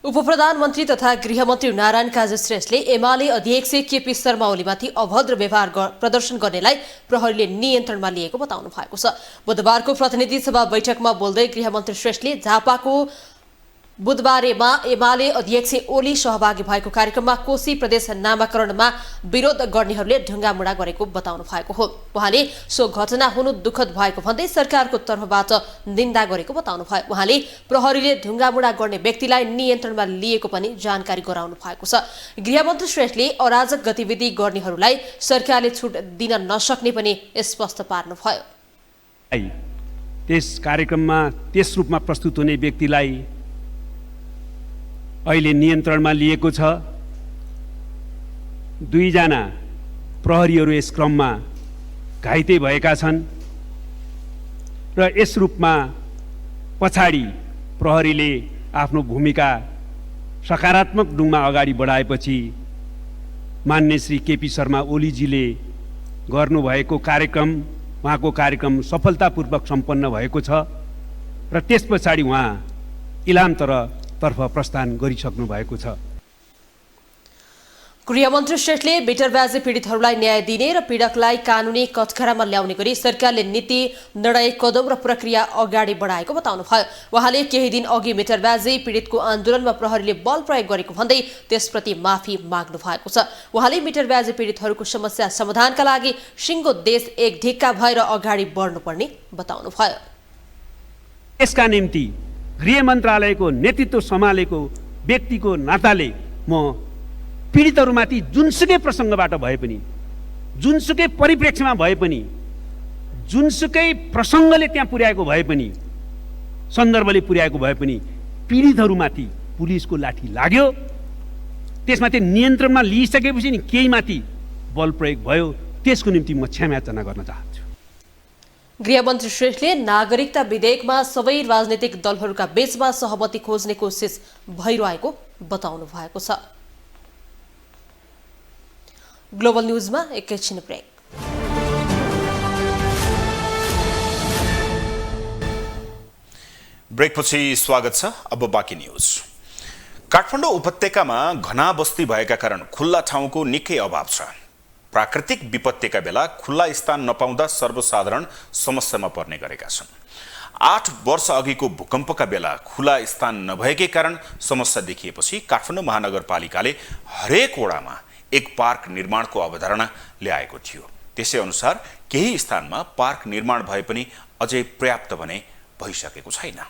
उपप्रधानमन्त्री तथा गृहमन्त्री नारायण काजी श्रेष्ठले एमाले अध्यक्ष केपी शर्मा ओलीमाथि अभद्र व्यवहार प्रदर्शन गर्नेलाई प्रहरीले नियन्त्रणमा लिएको बताउनु भएको छ। बुधबारको प्रतिनिधि सभा बैठकमा बोल्दै गृहमन्त्री श्रेष्ठले झापाको बुधबारेमा एमाले अध्यक्ष ओली सहभागी भएको कार्यक्रममा कोशी प्रदेश नामाकरणमा विरोध गर्नेहरूले ढुङ्गामुढा गरेको बताउनु भएको हो। उहाँले सो घटना हुनु दुःखद भएको भन्दै सरकारको तर्फबाट निन्दा गरेको बताउनु भयो। उहाँले प्रहरीले ढुङ्गामुढा गर्ने व्यक्तिलाई नियन्त्रणमा लिएको पनि जानकारी गराउनु भएको छ। गृहमन्त्री श्रेष्ठले अराजक गतिविधि गर्नेहरूलाई सरकारले छुट दिन नसक्ने पनि स्पष्ट पार्नुभयो। त्यस कार्यक्रममा त्यस रूपमा प्रस्तुत हुने व्यक्तिलाई अहिले नियन्त्रणमा लिएको छ। 2 जना प्रहरीहरू यस क्रममा घाइते भएका छन् र यस रूपमा पछाडि प्रहरीले आफ्नो भूमिका सकारात्मक ढङ्गमा अगाडि बढाएपछि मान्य श्री केपी शर्मा ओलीजीले गर्नुभएको कार्यक्रम, उहाँको कार्यक्रम सफलतापूर्वक सम्पन्न भएको छ र त्यस पछाडि उहाँ इलामतर्फ प्रस्थान गरिसक्नु भएको छ। गृहमन्त्री श्रेष्ठले बिटरबाजी पीडितहरूलाई न्याय दिने र पीडकलाई कानुनी कठघरामा ल्याउने गरी सरकारले नीति, निर्णय, कदम र प्रक्रिया अगाडि बढाएको बताउनु भयो। उहाँले केही दिन अघि मिटरबाजी पीडितको आन्दोलनमा प्रहरीले बल प्रयोग गरेको भन्दै त्यसप्रति माफी माग्नु भएको छ। उहाँले मिटरबाजी पीडितहरूको समस्या समाधानका लागि सिङ्गो देश एक ढिक्का भएर अगाडि बढ्नुपर्ने बताउनु भयो। यसका निम्ति गृह मन्त्रालयको नेतृत्व सम्हालेको व्यक्तिको नाताले म पीडितहरूमाथि जुनसुकै प्रसङ्गबाट भए पनि, जुनसुकै परिप्रेक्ष्यमा भए पनि, जुनसुकै प्रसङ्गले त्यहाँ पुर्याएको भए पनि, सन्दर्भले पुर्याएको भए पनि पीडितहरूमाथि पुलिसको लाठी लाग्यो। त्यसमाथि नियन्त्रणमा लिइसकेपछि नि केहीमाथि बल प्रयोग भयो, त्यसको निम्ति म क्षमायाचना गर्न चाहन्छु। गृहमन्त्री श्रेष्ठले नागरिकता विधेयकमा सबै राजनीतिक दलहरूका बीचमा सहमति खोज्ने कोसिस भइरहेको बताउनु भएको छ। ग्लोबल न्यूजमा एकैछिन ब्रेक। ब्रेकपछि स्वागत छ। अब बाँकी न्यूज। काठमाडौँ उपत्यकामा घना बस्ती भएका कारण खुल्ला ठाउँको निकै अभाव छ। प्राकृतिक विपत्तिका बेला खुल्ला स्थान नपाउँदा सर्वसाधारण समस्यामा पर्ने गरेका छन्। 8 वर्ष अघिको भूकम्पका बेला खुला स्थान नभएकै कारण समस्या देखिएपछि काठमाडौँ महानगरपालिकाले हरेक वडामा एक पार्क निर्माणको अवधारणा ल्याएको थियो। त्यसै अनुसार केही स्थानमा पार्क निर्माण भए पनि अझै पर्याप्त भने भइसकेको छैन।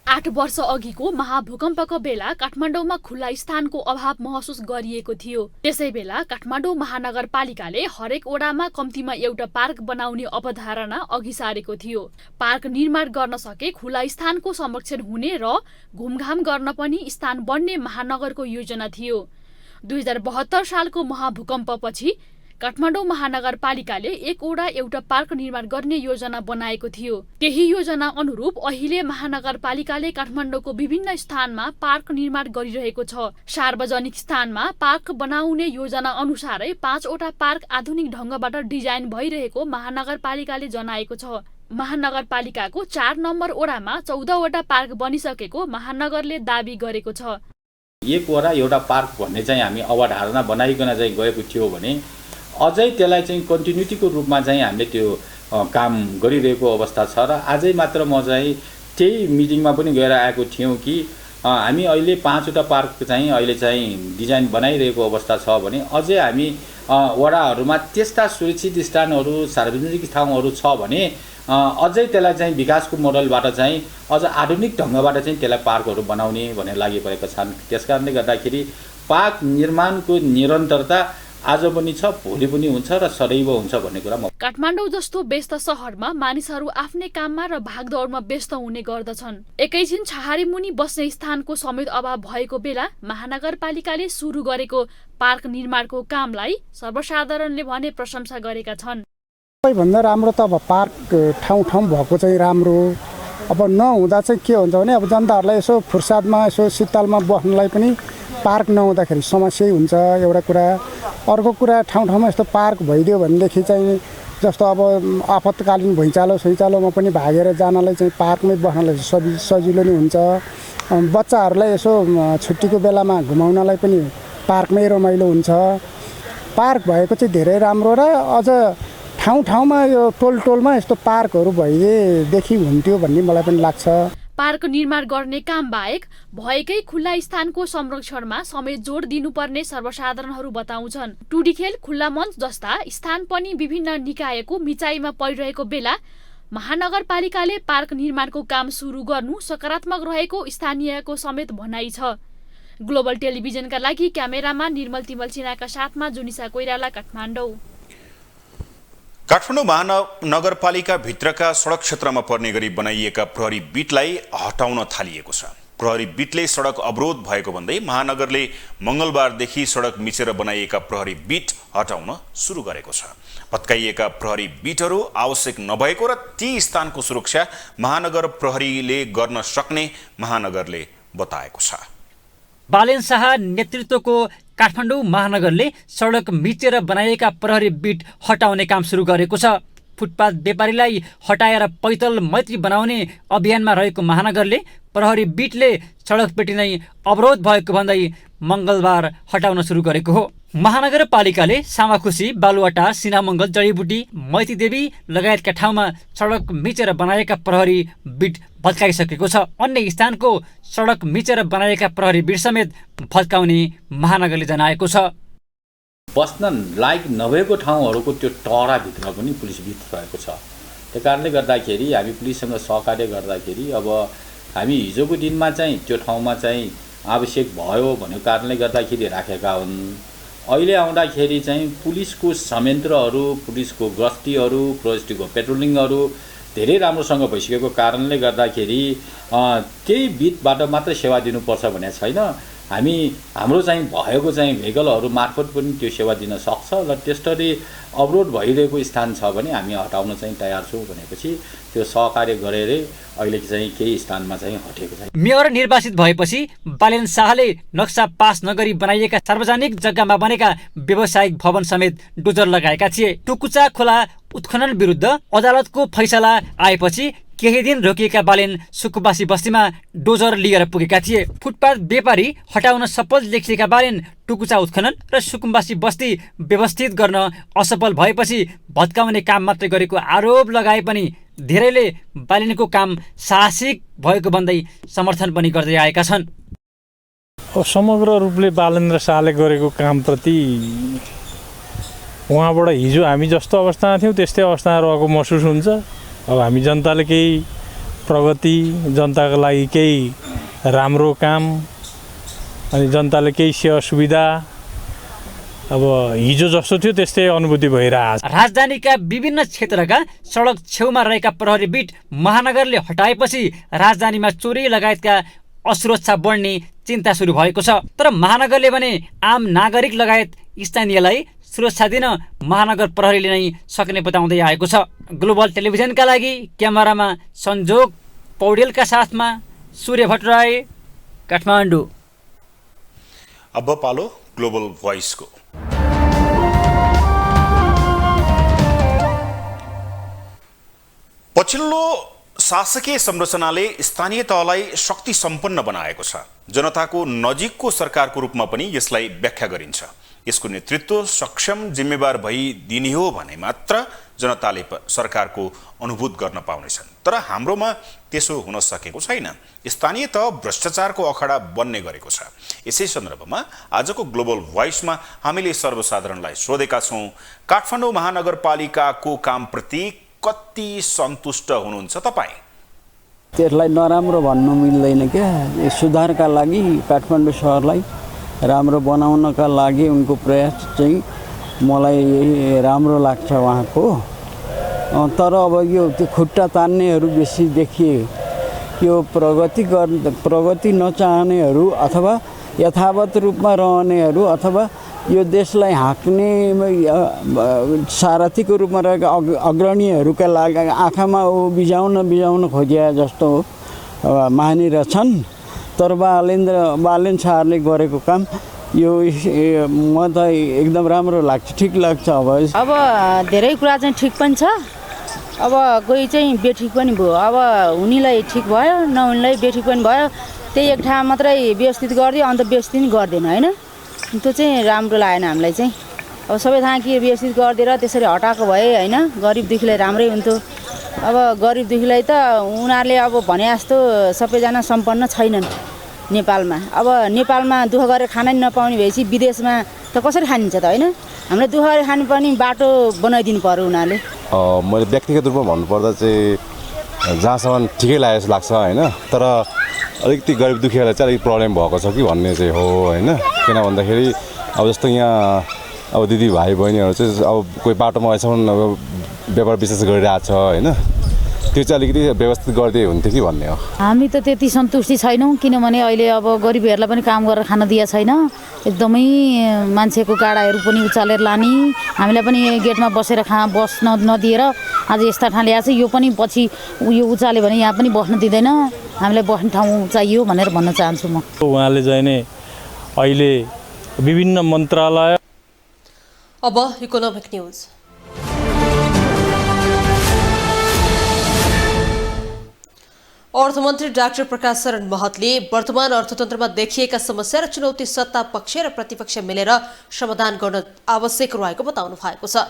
8 वर्ष अघिको महाभूकम्पको बेला काठमाडौँमा खुल्ला स्थानको अभाव महसुस गरिएको थियो। त्यसै बेला काठमाडौँ महानगरपालिकाले हरेक वडामा कम्तीमा एउटा पार्क बनाउने अवधारणा अघि सारेको थियो। पार्क निर्माण गर्न सके खुल्ला स्थानको संरक्षण हुने र घुमघाम गर्न पनि स्थान बन्ने महानगरको योजना थियो। 2072 सालको महाभूकम्पपछि काठमाडौँ महानगरपालिकाले एक वडा एउटा पार्क निर्माण गर्ने योजना बनाएको थियो। त्यही योजना अनुरूप अहिले महानगरपालिकाले काठमाडौँको विभिन्न स्थानमा पार्क निर्माण गरिरहेको छ। सार्वजनिक स्थानमा पार्क बनाउने योजना अनुसारै 5 वटा पार्क आधुनिक ढंगबाट डिजाइन भइरहेको महानगरपालिकाले जनाएको छ। महानगरपालिकाको 4 नम्बर वडामा 14 वटा पार्क बनिसकेको महानगरले दाबी गरेको छ। एक वडा एउटा पार्क भन्ने चाहिँ हामी अवधारणा बनाइकन चाहिँ गएको थियो भने अझै त्यसलाई चाहिँ कन्टिन्युटीको रूपमा चाहिँ हामीले त्यो काम गरिरहेको अवस्था छ। र आजै मात्र म चाहिँ त्यही मिटिङमा पनि गएर आएको थियौँ कि हामी अहिले 5 वटा पार्क चाहिँ अहिले चाहिँ डिजाइन बनाइरहेको अवस्था छ भने अझै हामी वडाहरूमा त्यस्ता सुरक्षित स्थानहरू सार्वजनिक ठाउँहरू छ भने अझै त्यसलाई चाहिँ विकासको मोडलबाट चाहिँ अझ आधुनिक ढङ्गबाट चाहिँ त्यसलाई पार्कहरू बनाउने भनेर लागिपरेका छन्। त्यसकारणले गर्दाखेरि पार्क निर्माणको निरन्तरता आज पनि छ, भोलि पनि हुन्छ र सदैव हुन्छ भन्ने कुरा म। काठमाडौँ जस्तो व्यस्त शहरमा मानिसहरू आफ्नै काममा र भागदौडमा व्यस्त हुने गर्दछन्। एकैछिन छहारी मुनि बस्ने स्थानको समेत अभाव भएको बेला महानगरपालिकाले सुरु गरेको पार्क निर्माणको कामलाई सर्वसाधारणले भने प्रशंसा गरेका छन्। सबैभन्दा राम्रो त अब पार्क ठाउँ ठाउँ भएको चाहिँ राम्रो। अब नहुँदा चाहिँ के हुन्छ भने अब जनताहरूलाई यसो फुर्सदमा यसो शीतलमा बस्नलाई पनि पार्क नहुँदाखेरि समस्यै हुन्छ एउटा कुरा। अर्को कुरा ठाउँ ठाउँमा यस्तो पार्क भइदियो भनेदेखि चाहिँ जस्तो अब आपतकालीन भुइँचालोमा पनि भागेर जानलाई चाहिँ पार्कमै बस्नलाई सजिलो नै हुन्छ। बच्चाहरूलाई यसो छुट्टीको बेलामा घुमाउनलाई पनि पार्कमै रमाइलो हुन्छ। पार्क भएको चाहिँ धेरै राम्रो र अझ ठाउँ ठाउँमा यो टोलमा यस्तो पार्कहरू भइदिएदेखि हुन्थ्यो भन्ने मलाई पनि लाग्छ। पार्क निर्माण गर्ने काम बाहेक भएकै खुल्ला स्थानको संरक्षणमा समेत जोड दिनुपर्ने सर्वसाधारणहरू बताउँछन्। टुडीखेल खुल्ला मञ्च जस्ता स्थान पनि विभिन्न निकायको मिचाइमा परिरहेको बेला महानगरपालिकाले पार्क निर्माणको काम सुरु गर्नु सकारात्मक रहेको स्थानीयको समेत भनाइ छ। ग्लोबल टेलिभिजनका लागि क्यामेरामा निर्मल तिमल सिन्हाका साथमा जुनिसा कोइराला, काठमाडौँ। काठमाडौँ महानगरपालिका भित्रका सडक क्षेत्रमा पर्ने गरी बनाइएका प्रहरी बिटलाई हटाउन थालिएको छ। प्रहरी बिटले सडक अवरोध भएको भन्दै महानगरले मंगलबारदेखि सडक मिचेर बनाइएका प्रहरी बिट हटाउन सुरु गरेको छ। भत्काइएका प्रहरी बिटहरू आवश्यक नभएको र ती स्थानको सुरक्षा महानगर प्रहरीले गर्न सक्ने महानगरले बताएको छ। बालेन शाह नेतृत्वको काठमाडौँ महानगरले सडक मिचेर बनाइएका प्रहरी बिट हटाउने काम सुरु गरेको छ। फुटपाथ व्यापारीलाई हटाएर पैदल मैत्री बनाउने अभियानमा रहेको महानगरले प्रहरी बिटले सडक पेटी नै अवरोध भएको भन्दै मंगलबार हटाउन सुरु गरेको हो। महानगरपालिकाले सामाखुसी, बालुवाटार, सिनामङ्गल, जडीबुटी, मैतीदेवी लगायतका ठाउँमा सडक मिचेर बनाएका प्रहरी बिट भत्काइसकेको छ। अन्य स्थानको सडक मिचेर बनाएका प्रहरी बिट समेत भत्काउने महानगरले जनाएको छ। बस्न लायक नभएको ठाउँहरूको त्यो टहराभित्र पनि पुलिस बिट रहेको छ। त्यो कारणले गर्दाखेरि हामी पुलिससँग सहकार्य गर्दाखेरि अब हामी हिजोको दिनमा चाहिँ त्यो ठाउँमा चाहिँ आवश्यक भयो भन्ने कारणले गर्दाखेरि राखेका हुन्। अहिले आउँदाखेरि चाहिँ पुलिसको संयन्त्रहरू, पुलिसको गस्तीहरू, पुलिसको पेट्रोलिङहरू धेरै राम्रोसँग भइसकेको कारणले गर्दाखेरि त्यही बिटबाट मात्र सेवा दिनुपर्छ भन्ने छैन। हाम्रो चाहिँ भएको चाहिँ भेहिकलहरू मार्फत पनि त्यो सेवा दिन सक्छ र त्यसरी अवरोध भइरहेको स्थान छ भने हामी हटाउन चाहिँ तयार छौँ भनेपछि त्यो सहकार्य गरेर अहिले चाहिँ केही स्थानमा चाहिँ हटेको छ। मेयर निर्वाचित भएपछि बालेन शाहले नक्सा पास नगरी बनाइएका सार्वजनिक जग्गामा बनेका व्यावसायिक भवन समेत डोजर लगाएका थिए। टुकुचा खोला उत्खनन विरुद्ध अदालतको फैसला आएपछि केही दिन रोकिएका बालेन सुकुम्बासी बस्तीमा डोजर लिएर पुगेका थिए। फुटपाथ व्यापारी हटाउन शपथ लेखिएका बालेन टुकुचा उत्खनन र सुकुम्बासी बस्ती व्यवस्थित गर्न असफल भएपछि भत्काउने काम मात्रै गरेको आरोप लगाए पनि धेरैले बालेनको काम साहसिक भएको भन्दै समर्थन पनि गर्दै आएका छन्। समग्र रूपले बालेन्द्र शाहले गरेको कामप्रति उहाँबाट हिजो हामी जस्तो अवस्थामा थियौँ त्यस्तै अवस्थामा रहेको महसुस हुन्छ। अब हामी जनताले केही प्रगति, जनताको लागि केही राम्रो काम अनि जनताले केही सेवा सुविधा अब हिजो जस्तो थियो त्यस्तै अनुभूति भइरहेछ। राजधानीका विभिन्न क्षेत्रका सडक छेउमा रहेका प्रहरी बिट महानगरले हटाएपछि राजधानीमा चोरी लगायतका असुरक्षा बढ्ने चिन्ता सुरु भएको छ। तर महानगरले भने आम नागरिक लगायत स्थानीयलाई सुरक्षा दिन महानगर प्रहरीले नै सक्ने बताउँदै आएको छ। ग्लोबल टेलिभिजनका लागि क्यामेरामा संजोग पौडेलका साथमा सूर्य भट्टराई, काठमाडौँ। अब पालो ग्लोबल भोइसको। पछिल्लो शासकीय संरचनाले स्थानीय तहलाई शक्ति सम्पन्न बनाएको छ। जनताको नजिकको सरकारको रूपमा पनि यसलाई व्याख्या गरिन्छ। यसको नेतृत्व सक्षम जिम्मेवार भई दिने हो भने मात्र जनताले सरकारको अनुभूत गर्न पाउनेछन्। तर हाम्रोमा त्यसो हुन सकेको छैन। स्थानीय तह भ्रष्टाचारको अखडा बन्ने गरेको छ। यसै सन्दर्भमा आजको ग्लोबल भोइसमा हामीले सर्वसाधारणलाई सोधेका छौँ, काठमाडौँ महानगरपालिकाको कामप्रति कति सन्तुष्ट हुनुहुन्छ तपाईँ? त्यसलाई नराम्रो भन्नु मिल्दैन क्या। सुधारका लागि काठमाडौँ सहरलाई राम्रो बनाउनका लागि उनको प्रयास चाहिँ मलाई राम्रो लाग्छ उहाँको। तर अब यो त्यो खुट्टा तान्नेहरू बेसी देखिए। यो प्रगति नचाहनेहरू अथवा यथावत रूपमा रहनेहरू अथवा यो देशलाई हाँक्ने सारथीको रूपमा रहेका अग्रणीहरूका लागि आँखामा बिजाउन खोजिया जस्तो मानिरहेछन्। तर बालेन शाहले गरेको काम यो म त एकदम राम्रो लाग्छ, ठिक लाग्छ। अब धेरै कुरा चाहिँ ठिक पनि छ, अब कोही चाहिँ बेठिक पनि भयो। अब हुनेलाई ठिक भयो, नहुनेलाई बेठिक पनि भयो। त्यही एक ठाउँ मात्रै व्यवस्थित गरिदियो, अन्त व्यवस्थित नि गर्दैन होइन। त्यो चाहिँ राम्रो लागेन हामीलाई चाहिँ। अब सबै ठाउँ के व्यवस्थित गरिदिएर त्यसरी हटाएको भए होइन, गरिब दुखीलाई राम्रै हुन्थ्यो। अब गरिब दुखीलाई त उनीहरूले अब भने जस्तो सबैजना सम्पन्न छैनन् नेपालमा। अब नेपालमा दुःख गरेर खाना नि नपाउने भएपछि विदेशमा त कसरी खानिन्छ त होइन। हामीले दुःख गरेर खानु पनि बाटो बनाइदिनु पर्यो उनीहरूले। मैले व्यक्तिगत रूपमा भन्नुपर्दा चाहिँ जहाँसम्म ठिकै लागेको जस्तो लाग्छ होइन। तर अलिकति गरिब दुखीहरूलाई चाहिँ अलिक प्रब्लम भएको छ कि भन्ने चाहिँ हो होइन। किन भन्दाखेरि अब जस्तो यहाँ अब दिदी भाइ बहिनीहरू चाहिँ अब कोही बाटोमा अहिलेसम्म अब व्यापार विशेष गरिरहेको छ होइन। त्यो चाहिँ अलिकति व्यवस्थित गरिदिए हुन्थ्यो कि भन्ने हो। हामी त त्यति सन्तुष्टि छैनौँ, किनभने अहिले अब गरिबहरूलाई पनि काम गरेर खान दिएको छैन। एकदमै मान्छेको गाडाहरू पनि उचालेर लाने, हामीलाई पनि गेटमा बसेर बस्न नदिएर आज यस्ता ठाउँ ल्याएको छ। यो पनि पछि यो उचाल्यो भने यहाँ पनि बस्न दिँदैन। हामीलाई बस्ने ठाउँ चाहियो भनेर भन्न चाहन्छु म। उहाँले चाहिँ नै अहिले विभिन्न मन्त्रालय। अब इकोनोमिक न्युज। अर्थमन्त्री डाक्टर प्रकाश शरण महतले वर्तमान अर्थतन्त्रमा देखिएका समस्या र चुनौती सत्ता पक्ष र प्रतिपक्ष मिलेर समाधान गर्न आवश्यक रहेको बताउनु भएको छ।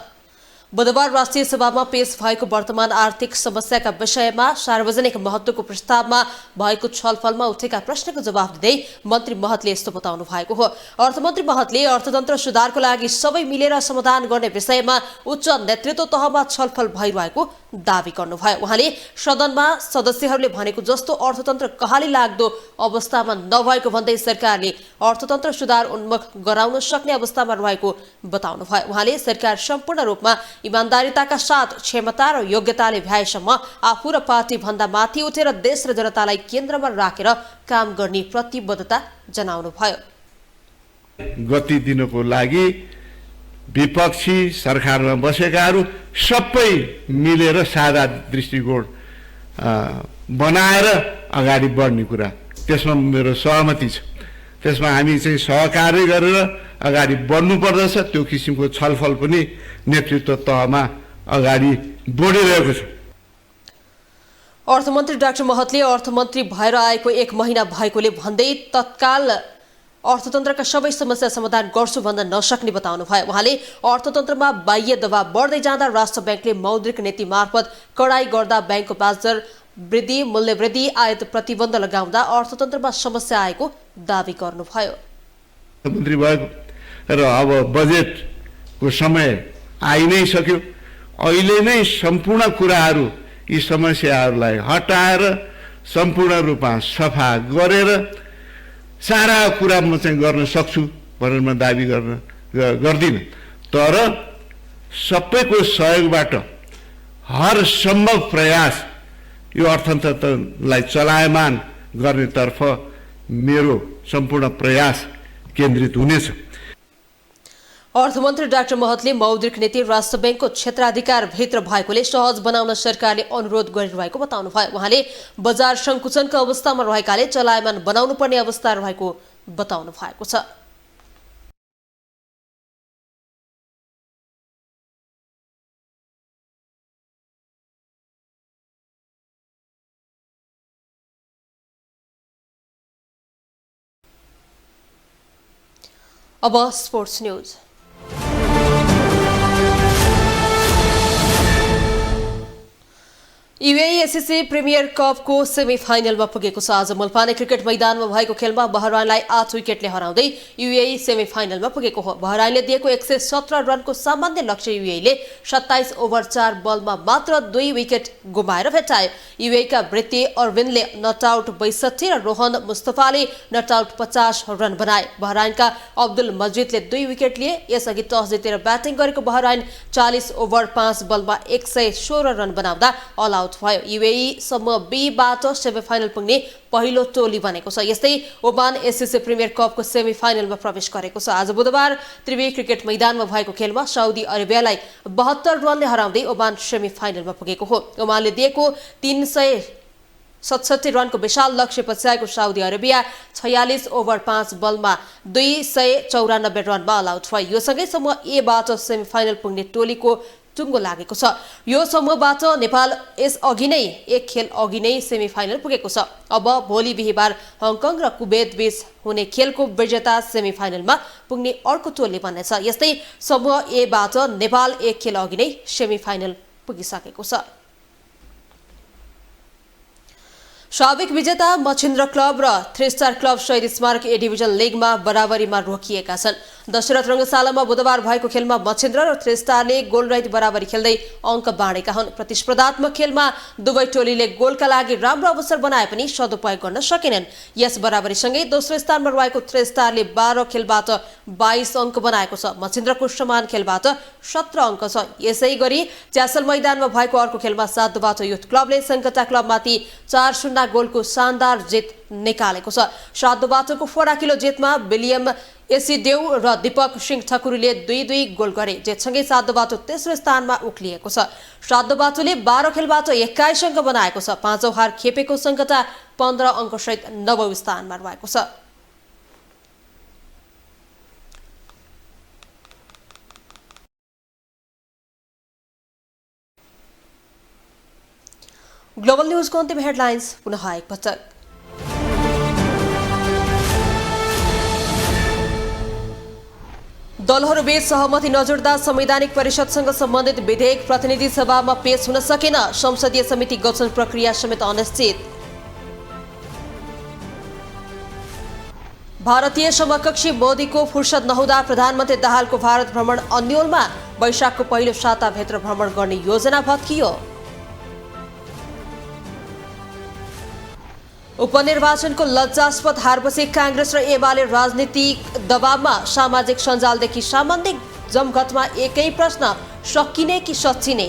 बुधबार राष्ट्रिय सभामा पेश भएको वर्तमान आर्थिक समस्याका विषयमा सार्वजनिक महत्त्वको प्रस्तावमा भएको छलफलमा उठेका प्रश्नको जवाफ दिँदै मन्त्री महतले यस्तो बताउनु भएको हो। अर्थमन्त्री महतले अर्थतन्त्र सुधारको लागि सबै मिलेर समाधान गर्ने विषयमा उच्च नेतृत्व तहमा छलफल भइरहेको दावी गर्नुभयो। उहाँले सदनमा सदस्यहरूले भनेको जस्तो अर्थतन्त्र कहाली लाग्दो अवस्थामा नभएको भन्दै सरकारले अर्थतन्त्र सुधार उन्मुख गराउन सक्ने अवस्थामा रहेको बताउनुभयो। उहाँले सरकार सम्पूर्ण रूपमा इमान्दारिताका साथ क्षमता र योग्यताले भ्याएसम्म आफू र पार्टी भन्दा माथि उठेर देश र जनतालाई केन्द्रमा राखेर काम गर्ने प्रतिबद्धता जनाउनुभयो। गति दिनको लागि विपक्षी सरकारमा बसेकाहरू सबै मिलेर साझा दृष्टिकोण बनाएर अगाडि बढ्ने कुरा, त्यसमा मेरो सहमति छ। त्यसमा हामी चाहिँ सहकार्य गरेर अगाडि बढ्नुपर्दछ। त्यो किसिमको छलफल पनि नेतृत्व तहमा अगाडि बढिरहेको छ। अर्थमन्त्री डाक्टर महतले अर्थमन्त्री भएर आएको 1 महिना भएकोले भन्दै तत्काल अर्थतन्त्रका सबै समस्या समाधान गर्छु भन्न नसक्ने बताउनुभयो। उहाँले अर्थतन्त्रमा बाह्य दबाव बढ्दै जाँदा राष्ट्र ब्याङ्कले मौद्रिक नीति मार्फत कडाई गर्दा ब्याङ्कको ब्याज दर वृद्धि, मूल्य वृद्धि, आयात प्रतिबन्ध लगाउँदा अर्थतन्त्रमा समस्या आएको दावी गर्नुभयो। मन्त्री भएको र अब बजेटको समय आइ नै सक्यो। अहिले नै सम्पूर्ण कुराहरू यी समस्याहरूलाई हटाएर सम्पूर्ण रूपमा सफा गरेर सारा कुरा म चाहिँ गर्न सक्छु भनेर म दाबी गर्दिनँ। तर सबैको सहयोगबाट हर सम्भव प्रयास यो अर्थतन्त्रलाई चलायमान गर्नेतर्फ मेरो सम्पूर्ण प्रयास केन्द्रित हुनेछ। अर्थमन्त्री डाक्टर महतले मौद्रिक नीति राष्ट्र ब्याङ्कको क्षेत्राधिकारभित्र भएकोले सहज बनाउन सरकारले अनुरोध गरिरहेको बताउनुभयो। उहाँले बजार सङ्कुचनको अवस्थामा रहेकाले चलायमान बनाउनु पर्ने अवस्था रहेको बताउनु भएको छ। अब स्पोर्ट्स न्यूज। UAE प्रिमियर कपको सेमिफाइनलमा पुगेको छ। आज मुल्पाने क्रिकेट मैदानमा भएको खेलमा बहराइनलाई 8 विकेटले हराउँदै UAE सेमिफाइनलमा पुगेको हो। बहराइनले दिएको 117 रनको सामान्य लक्ष्य UAE ले 27 ओभर 4 बलमा मात्र 2 विकेट गुमाएर भेटायो। UAE का वृत्ति अरविन्दले नट आउट 62 र रोहन मुस्तफाले नट आउट 50 रन बनाए। बहराइनका अब्दुल मजिदले 2 विकेट लिए। यसअघि टस जितेर ब्याटिङ गरेको बहराइन 40 ओभर 5 बलमा 116 रन बनाउँदा अल आउट भयो। UAE समूह B बाट सेमिफाइनल पुग्ने पहिलो टोली बनेको छ। यस्तै ओमान SCC प्रिमियर कपको सेमिफाइनलमा प्रवेश गरेको छ। आज बुधबार त्रिवेणी क्रिकेट मैदानमा भएको खेलमा साउदी अरेबियालाई 72 रनले हराउँदै ओमान सेमिफाइनलमा पुगेको हो। ओमानले दिएको 367 रनको विशाल लक्ष्य पछ्याएको साउदी अरेबिया 46 ओभर 5 बलमा 294 रनमा अल आउट भयो। यो सँगै समूह A बाट सेमिफाइनल पुग्ने टोलीको टुङ्गो लागेको छ। यो समूहबाट नेपाल यस अघि नै एक खेल अघि नै सेमिफाइनल पुगेको छ। अब भोलि बिहीबार हङकङ र कुवेत बीच हुने खेलको विजेता सेमिफाइनलमा पुग्ने अर्को टोली बन्नेछ। यस्तै समूह A बाट नेपाल एक खेल अघि नै सेमिफाइनल पुगिसकेको छ। साबिक विजेता मछिन्द्र क्लब र 3 स्टार क्लब शहीद स्मारक A डिभिजन लिगमा बराबरीमा रोकिएका छन्। दशरथ रङ्गशालामा बुधबार भएको खेलमा मछिन्द्र र 3 स्टारले गोलरहित बराबरी खेल्दै अङ्क बाँडेका हुन्। प्रतिस्पर्धात्मक खेलमा दुवै टोलीले गोलका लागि राम्रो अवसर बनाए पनि सदुपयोग गर्न सकेनन्। यस बराबरीसँगै दोस्रो स्थानमा रहेको 3 स्टारले 12 खेलबाट 22 अङ्क बनाएको छ। मछिन्द्रको समान खेलबाट 17 अङ्क छ। यसै गरी च्यासल मैदानमा भएको अर्को खेलमा सातोबाटो युथ क्लबले सङ्कटा क्लबमाथि 4-0 गोलको शानदार जित निकालेको छ। सातोबाटोको फराकिलो जितमा विलियम एसिदेउ र दीपक सिंह ठकुरीले 2-2 गोल गरे। जितसँगै सातोबाटो तेस्रो स्थानमा उक्लिएको छ। सातोबाटोले 12 खेलबाट 21 अङ्क बनाएको छ। 5औं हार खेपेको सङ्कटा 15 अङ्कसहित 9औं स्थानमा रहेको छ। ग्लोबल न्यूजको अन्तिम हेडलाइन्स पुनः एकपटक। दलहरूबीच सहमति नजुट्दा संवैधानिक परिषदसँग सम्बन्धित विधेयक प्रतिनिधि सभामा पेश हुन सकेन। संसदीय समिति गठन प्रक्रिया समेत अनिश्चित। भारतीय समकक्षी मोदीको फुर्सद नहुँदा प्रधानमन्त्री दाहालको भारत भ्रमण अन्योलमा। वैशाखको पहिलो साताभित्र भ्रमण गर्ने योजना भत्कियो। उपनिर्वाचनको लज्जास्पद हारपछि कांग्रेस र एमाले राजनीतिक दबावमा। सामाजिक सञ्जालदेखि सामान्य जमघटमा एकै प्रश्न, सकिने कि सच्चिने?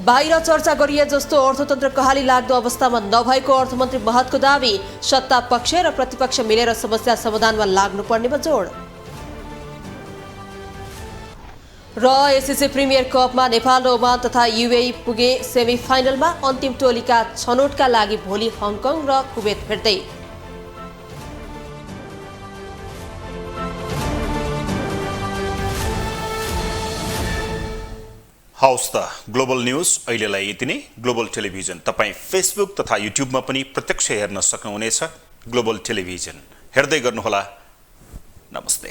बाहिर चर्चा गरिए जस्तो अर्थतन्त्र कहाली लाग्दो अवस्थामा नभएको अर्थमन्त्री महतको दावी। सत्ता पक्ष र प्रतिपक्ष मिलेर समस्या समाधानमा लाग्नुपर्नेमा जोड। र एससीसी प्रिमियर कपमा नेपाल र ओमान तथा UAE पुगे सेमिफाइनलमा। अन्तिम टोलीका छनौटका लागि भोलि हङकङ र कुवेत भेट्दै। हौस् त ग्लोबल न्यूज अहिलेलाई यति नै। ग्लोबल टेलिभिजन तपाईँ फेसबुक तथा युट्युबमा पनि प्रत्यक्ष हेर्न सक्नुहुनेछ। ग्लोबल टेलिभिजन हेर्दै गर्नुहोला। नमस्ते।